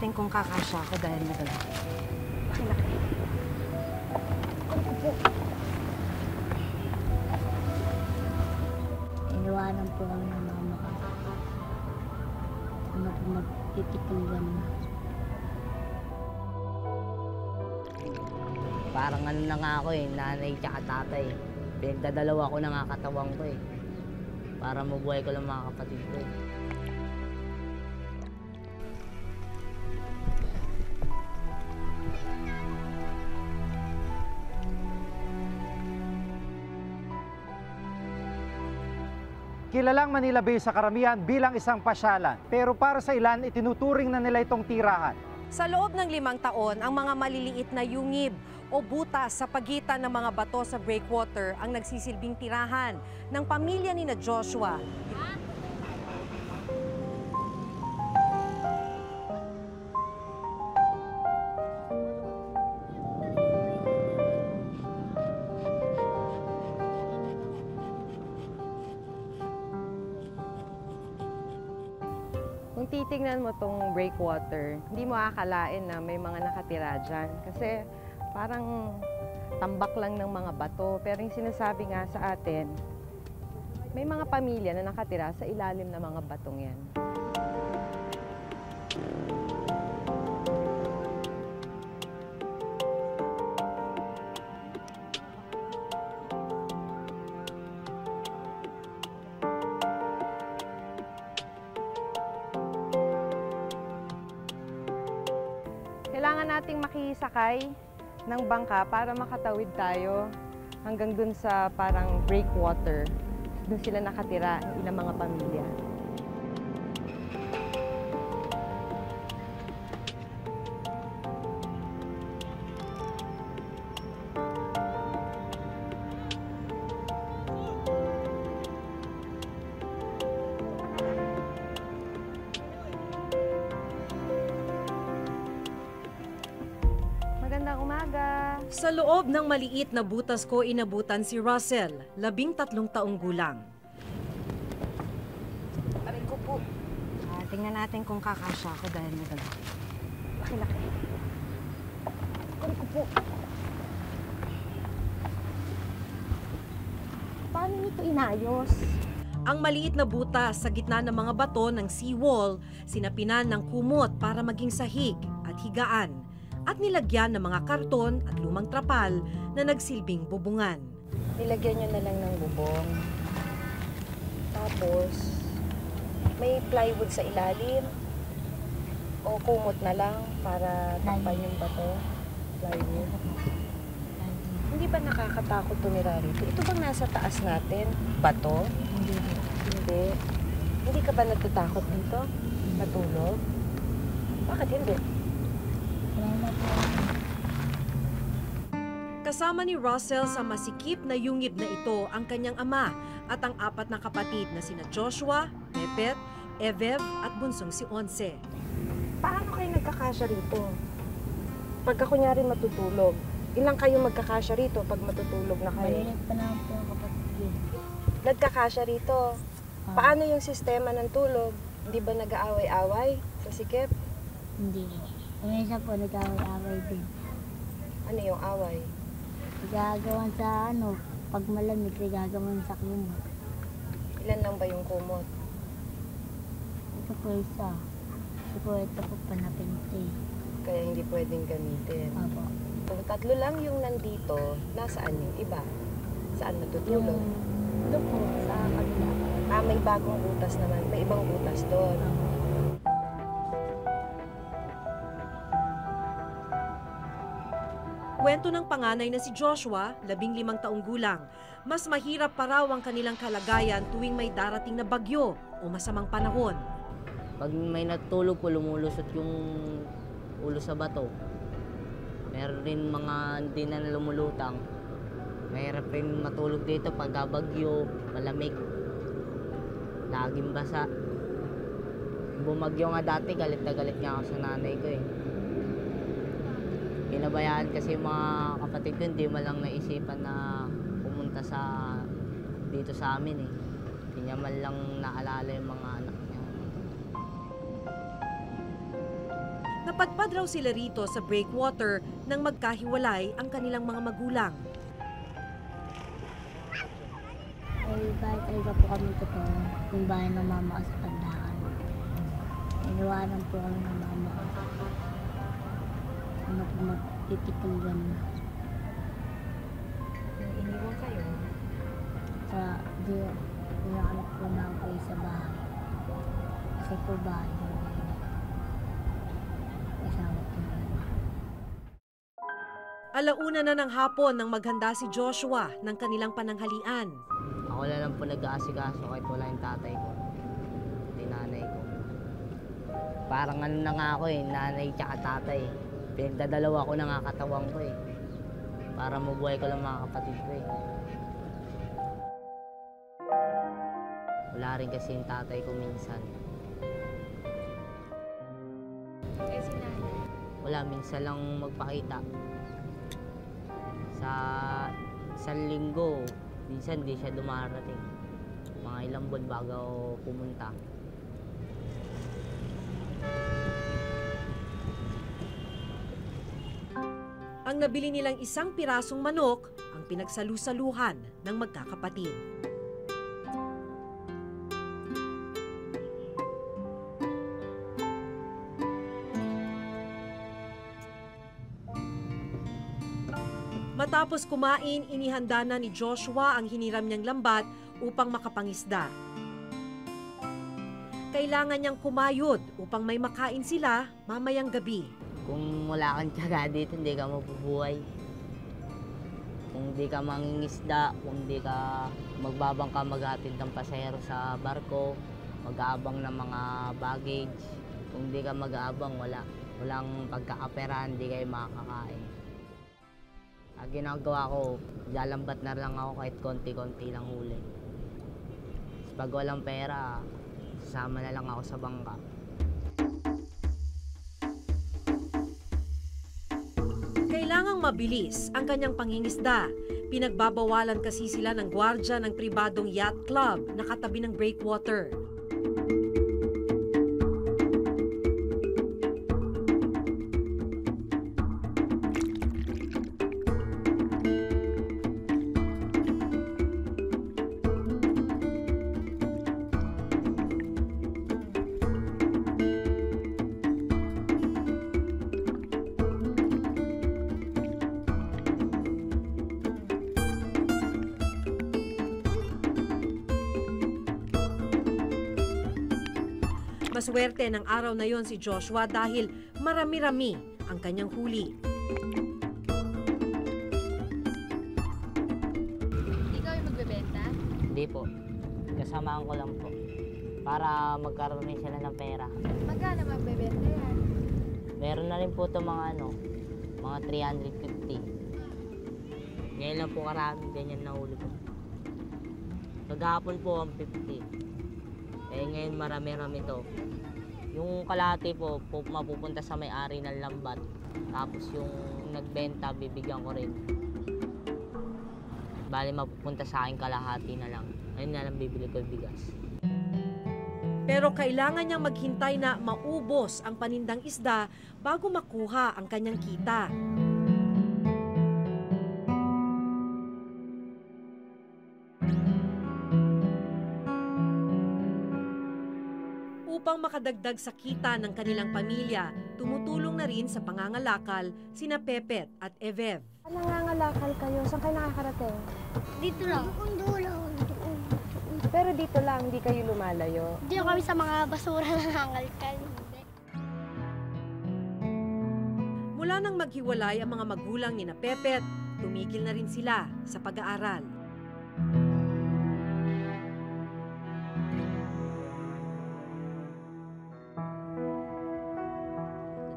natin kung kakasya ako dahil madala. Laki-laki. Upo. Iniwanan po kami ng mama ko. Ano po magtitikugan na. Parang ano na nga ako eh, nanay tsaka tatay. Pinagdadalawa ko na nga katawan ko eh. Para mabuhay ko lang mga kapatid ko eh. Kilalang Manila Bay sa karamihan bilang isang pasyalan. Pero para sa ilan, itinuturing na nila itong tirahan. Sa loob ng 5 taon, ang mga maliliit na yungib o butas sa pagitan ng mga bato sa breakwater ang nagsisilbing tirahan ng pamilya ni na Joshua. Kung titignan mo tong breakwater, hindi mo akalain na may mga nakatira dyan. Kasi parang tambak lang ng mga bato. Pero yung sinasabi nga sa atin, may mga pamilya na nakatira sa ilalim ng mga batong yan. Kailangan nating makisakay ng bangka para makatawid tayo hanggang dun sa parang breakwater. Doon sila nakatira, ilang mga pamilya. Magandang umaga. Sa loob ng maliit na butas ko inabutan si Russell, 13 taong gulang. Aray ko po. Tingnan natin kung kakasya ako dahil madala. Laki-laki. Aray ko po. Paano nito inayos? Ang maliit na butas sa gitna ng mga bato ng seawall, sinapinan ng kumot para maging sahig at higaan, at nilagyan ng mga karton at lumang trapal na nagsilbing bubungan. Nilagyan niya na lang ng bubong. Tapos, may plywood sa ilalim. O kumot na lang para takpan yung bato. Plywood. Hindi ba nakakatakot tumira rito? Ito bang nasa taas natin? Bato? Hindi. Hindi. Hindi ka ba natatakot dito? Natulog? Bakit hindi? Kasama ni Russell sa masikip na yungib na ito ang kanyang ama at ang 4 na kapatid na sina Joshua, Mepet, Evev at bunsong si Onse. Paano kayo nagkakasya rito? Pagka kunyari matutulog, ilang kayo magkakasya rito pag matutulog na kayo? Malilit pa naman po ang kapatid. Nagkakasya rito. Paano yung sistema ng tulog? Hindi ba nag-aaway-away sa sikip? Hindi po. Kumisa po, nag-away-away din. Ano yung away? Nagagawan sa pag malamig, nagagawan sa kumot. Ilan lang ba yung kumot? Ito po isa. Ito po panapinte. Kaya hindi pwedeng gamitin. Opo. So, 3 lang yung nandito. Nasaan yung iba? Saan natutulog? Ito po, sa kabila. May bagong butas naman. May ibang butas doon. Opo. Kwento ng panganay na si Joshua, 15 taong gulang. Mas mahirap pa raw ang kanilang kalagayan tuwing may darating na bagyo o masamang panahon. Pag may natulog po, lumulusot yung ulo sa bato. Meron rin mga hindi na lumulutang. Mahirap rin matulog dito pag bagyo, malamig. Laging basa. Bumagyo nga dati, galit na galit nga ako sa nanay ko eh. Pinabayaan kasi yung mga kapatid ko, hindi man lang naisipan na pumunta dito sa amin eh. Hindi niya man lang naalala yung mga anak niya. Napadpad raw sila rito sa breakwater nang magkahiwalay ang kanilang mga magulang. Ay, bahay talaga po kami totoo. Yung bahay ng mama ko sa Pandaan. Iniwanan po kami ng mama ko. Ano po magpipitong gano'n. Iniwan kayo? Sa dinakalap po na ako sa bahay. Kasi po bahay ko. Kasama po namin. Alauna na ng hapon nang maghanda si Joshua ng kanilang pananghalian. Ako na lang po nag-aasikaso kahit wala yung tatay ko. Yung nanay ko. Parang ano na nga ako nanay tsaka tatay. Pinagdadalawa ko na nga katawang ko Para mabuhay ko lang mga kapatid ko Wala rin kasi yung tatay ko minsan. Si nanay? Wala, minsan lang magpakita. Sa isang linggo, minsan di siya dumarating. Mga ilang buwan bago pumunta. Ang nabili nilang isang pirasong manok ang pinagsalusaluhan ng magkakapatid. Matapos kumain, inihanda na ni Joshua ang hiniram niyang lambat upang makapangisda. Kailangan niyang kumayod upang may makain sila mamayang gabi. Kung wala kang tiyaga dito, hindi ka mabubuhay. Kung hindi ka mangingisda, kung hindi ka magbabangka maghatid ng pasahero sa barko, mag-aabang ng mga baggage. Kung hindi ka mag-aabang, walang pagkakapera, hindi kayo makakakain. Ang ginagawa ko, lalambat na lang ako kahit konti-konti lang huli. Pag walang pera, sasama na lang ako sa bangka. Kailangang mabilis ang kanyang pangingisda. Pinagbabawalan kasi sila ng gwardya ng pribadong yacht club na katabi ng breakwater. Maswerte ng araw na yon si Joshua dahil marami-rami ang kanyang huli. Ikaw yung magbebenta? Hindi po. Kasamaan ko lang po. Para magkaroon rin sila ng pera. Magkano magbebenta yan? Meron na rin po ito mga mga 350. Ngayon lang po karami ganyan na huli po. Maghapon po ang 50. Ngayon marami-rami to. Yung kalahati po, mapupunta sa may-ari ng lambat. Tapos yung nagbenta, bibigyan ko rin. Bali mapupunta sa akin kalahati na lang. Ayun na lang bibili ko yung bigas. Pero kailangan niyang maghintay na maubos ang panindang isda bago makuha ang kanyang kita. Upang makadagdag sa kita ng kanilang pamilya, tumutulong na rin sa pangangalakal sina Pepet at Evev. Nangangalakal kayo, saan kayo nakakarating? Dito lang. Pero dito lang, hindi kayo lumalayo. Dito kami sa mga basura nangangalkal. Mula nang maghiwalay ang mga magulang ni na Pepet, tumigil na rin sila sa pag-aaral.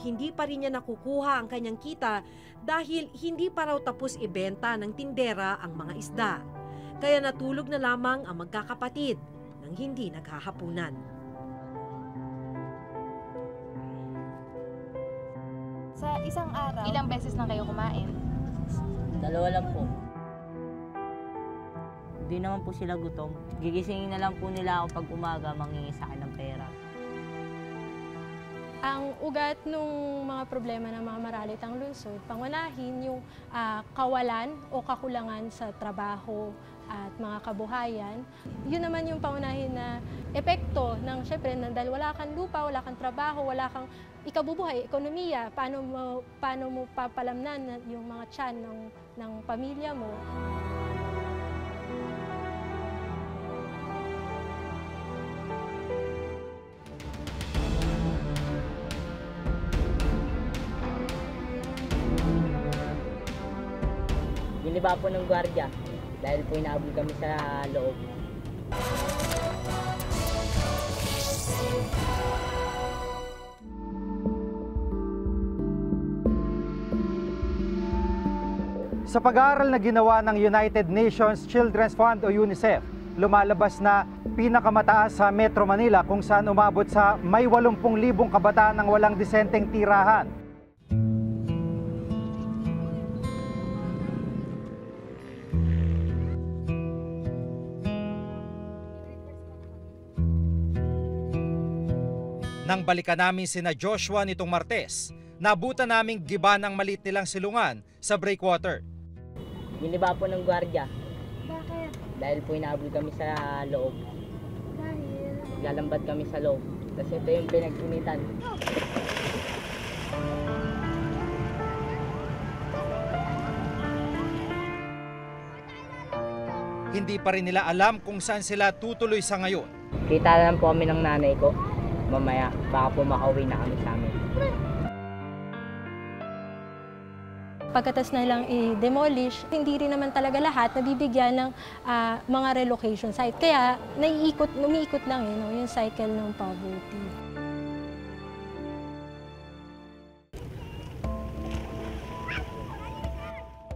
Hindi pa rin niya nakukuha ang kanyang kita dahil hindi pa raw tapos ibenta ng tindera ang mga isda. Kaya natulog na lamang ang magkakapatid nang hindi naghahapunan. Sa isang araw, ilang beses lang kayo kumain? 2 lang po. Hindi naman po sila gutom. Gigisingin na lang po nila ako pag umaga, mangingi sa akin ng pera. Ang ugat ng mga problema ng mga maralitang lungsod, pangunahin yung kawalan o kakulangan sa trabaho at mga kabuhayan. Yun naman yung pangunahin na epekto ng, syempre, dahil wala kang lupa, wala kang trabaho, wala kang ikabubuhay, ekonomiya, paano mo papalamnan yung mga tiyan ng pamilya mo. Giniba po ng gwardiya dahil po inaabol kami sa loob. Sa pag-aaral na ginawa ng United Nations Children's Fund o UNICEF, lumalabas na pinakamataas sa Metro Manila kung saan umabot sa may 80,000 kabataan ng walang disenteng tirahan. Nang balikan namin sina Joshua nitong Martes, nabutan naming giba ng maliit nilang silungan sa breakwater. Giniba po ng gwardiya Bakit? dahil po inaabol kami sa loob. Dahil? Lalambat kami sa loob. Kasi ito yung pinag-initan. Hindi pa rin nila alam kung saan sila tutuloy sa ngayon. Kita lang po kami ng nanay ko. Mamaya, baka po makauwi na kami sa amin. Pagkatas na lang i-demolish, hindi rin naman talaga lahat nabibigyan ng mga relocation site. Kaya umiikot lang yung cycle ng poverty.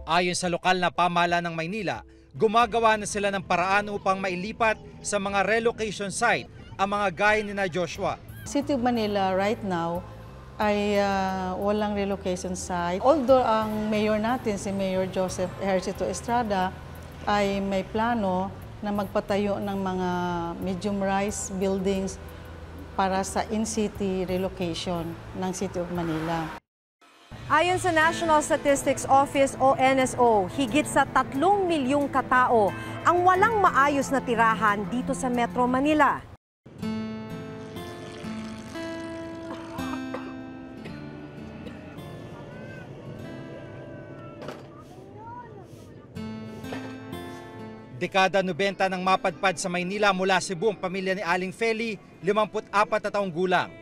Ayon sa lokal na pamahalaan ng Maynila, gumagawa na sila ng paraan upang mailipat sa mga relocation site ang mga gaya ni na Joshua. City of Manila right now ay walang relocation site. Although ang mayor natin, si Mayor Joseph Ejercito Estrada, ay may plano na magpatayo ng mga medium-rise buildings para sa in-city relocation ng City of Manila. Ayon sa National Statistics Office o NSO, higit sa 3 milyong katao ang walang maayos na tirahan dito sa Metro Manila. Dekada 90 nang mapadpad sa Maynila mula Cebu ang pamilya ni Aling Feli, 54 na taong gulang.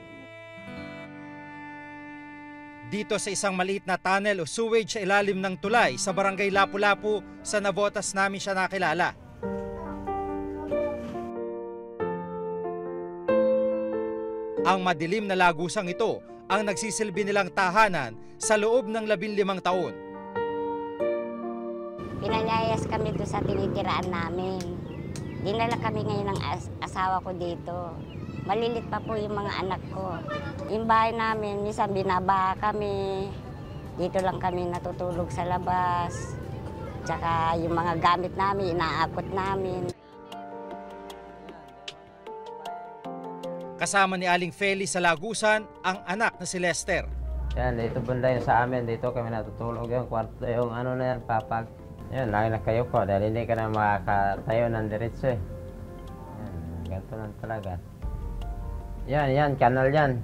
Dito sa isang maliit na tunnel o sewage sa ilalim ng tulay sa barangay Lapu-Lapu sa Navotas namin siya nakilala. Ang madilim na lagusang ito ang nagsisilbi nilang tahanan sa loob ng 15 taon. Pinayayas kami doon sa tinitiraan namin. Dinala kami ngayon ng asawa ko dito. Malilit pa po yung mga anak ko. Yung bahay namin, minsan binabaha kami. Dito lang kami natutulog sa labas. Tsaka yung mga gamit namin, inaakot namin. Kasama ni Aling Feli sa lagusan ang anak na si Lester. Yan, dito banda yun sa amin. Dito kami natutulog yung kwarto, yung ano na yan, papag. Yan, lagi na kayo po dahil hindi ka na makakatayo ng diretso eh. Yan, ganito lang talaga. Yan, kanal yan.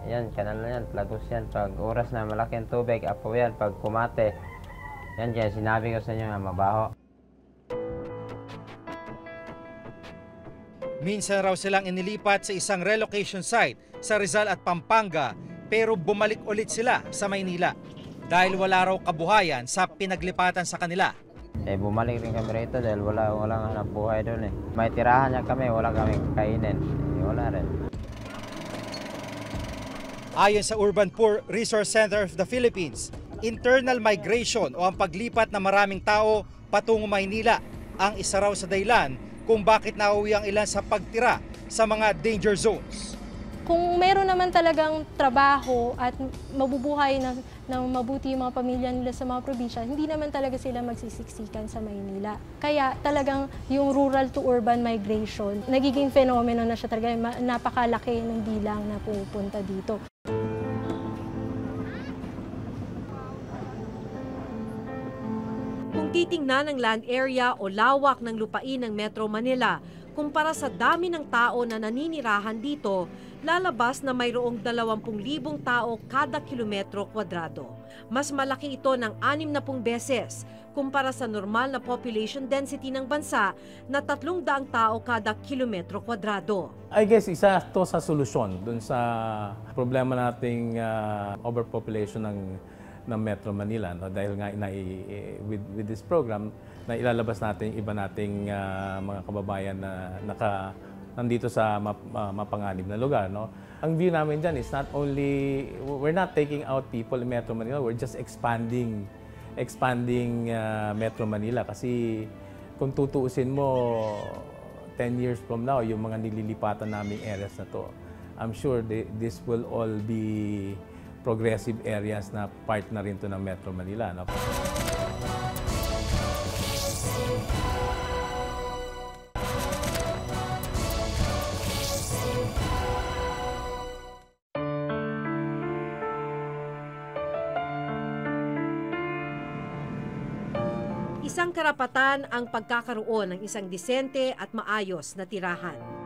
Yan, kanal na yan, plagos yan. Pag oras na malaking tubig, apo yan. Pag kumate, yan kaya sinabi ko sa inyo nga mabaho. Minsan raw silang inilipat sa isang relocation site sa Rizal at Pampanga pero bumalik ulit sila sa Maynila dahil wala raw kabuhayan sa pinaglipatan sa kanila. Bumalik rin kami rito dahil walang hanap buhay doon eh. May tirahan niya kami, wala kaming kainin. Wala rin. Ayon sa Urban Poor Resource Center of the Philippines, internal migration o ang paglipat ng maraming tao patungo Maynila ang isa raw sa dahilan kung bakit nauwi ang ilan sa pagtira sa mga danger zones. Kung meron naman talagang trabaho at mabubuhay ng mabuti yung mga pamilya nila sa mga probinsya, hindi naman talaga sila magsisiksikan sa Maynila. Kaya talagang yung rural to urban migration, nagiging fenomeno na siya talaga, napakalaki ng bilang na pupunta dito. Kung titingnan ang land area o lawak ng lupain ng Metro Manila, kumpara sa dami ng tao na naninirahan dito, lalabas na mayroong 20,000 tao kada kilometro kwadrado. Mas malaki ito ng 60 beses kumpara sa normal na population density ng bansa na 300 tao kada kilometro kwadrado. I guess isa to sa solusyon dun sa problema nating overpopulation ng Metro Manila, no? Dahil nga with this program na ilalabas natin iba nating mga kababayan na nandito sa mapanganib na lugar, no? Ang view namin dyan is not only, we're not taking out people in Metro Manila, we're just expanding Metro Manila, kasi kung tutuusin mo 10 years from now yung mga nililipatan naming areas na to, I'm sure this will all be progressive areas na part na rin to ng Metro Manila, no? Isang karapatan ang pagkakaroon ng isang disente at maayos na tirahan.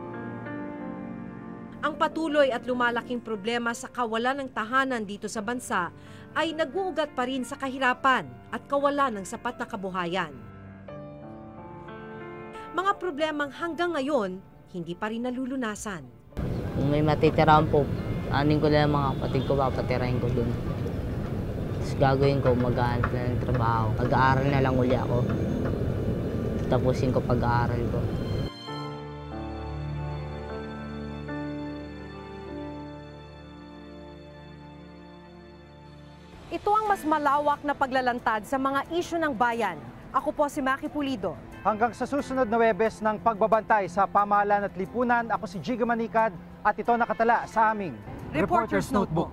Ang patuloy at lumalaking problema sa kawalan ng tahanan dito sa bansa ay nag-uugat pa rin sa kahirapan at kawalan ng sapat na kabuhayan. Mga problemang hanggang ngayon, hindi pa rin nalulunasan. Kung may matitirahan po, anin ko lang mga kapatid ko, papatirahin ko dun. Tapos gagawin ko, maghahanap na ng trabaho. Pag-aaral na lang uli ako. Tapusin ko pag-aaral ko. Ito ang mas malawak na paglalantad sa mga isyu ng bayan. Ako po si Maki Pulido. Hanggang sa susunod na Webes ng pagbabantay sa pamahalaan at lipunan, ako si Jiga Manikad at ito nakatala sa aming Reporter's Notebook.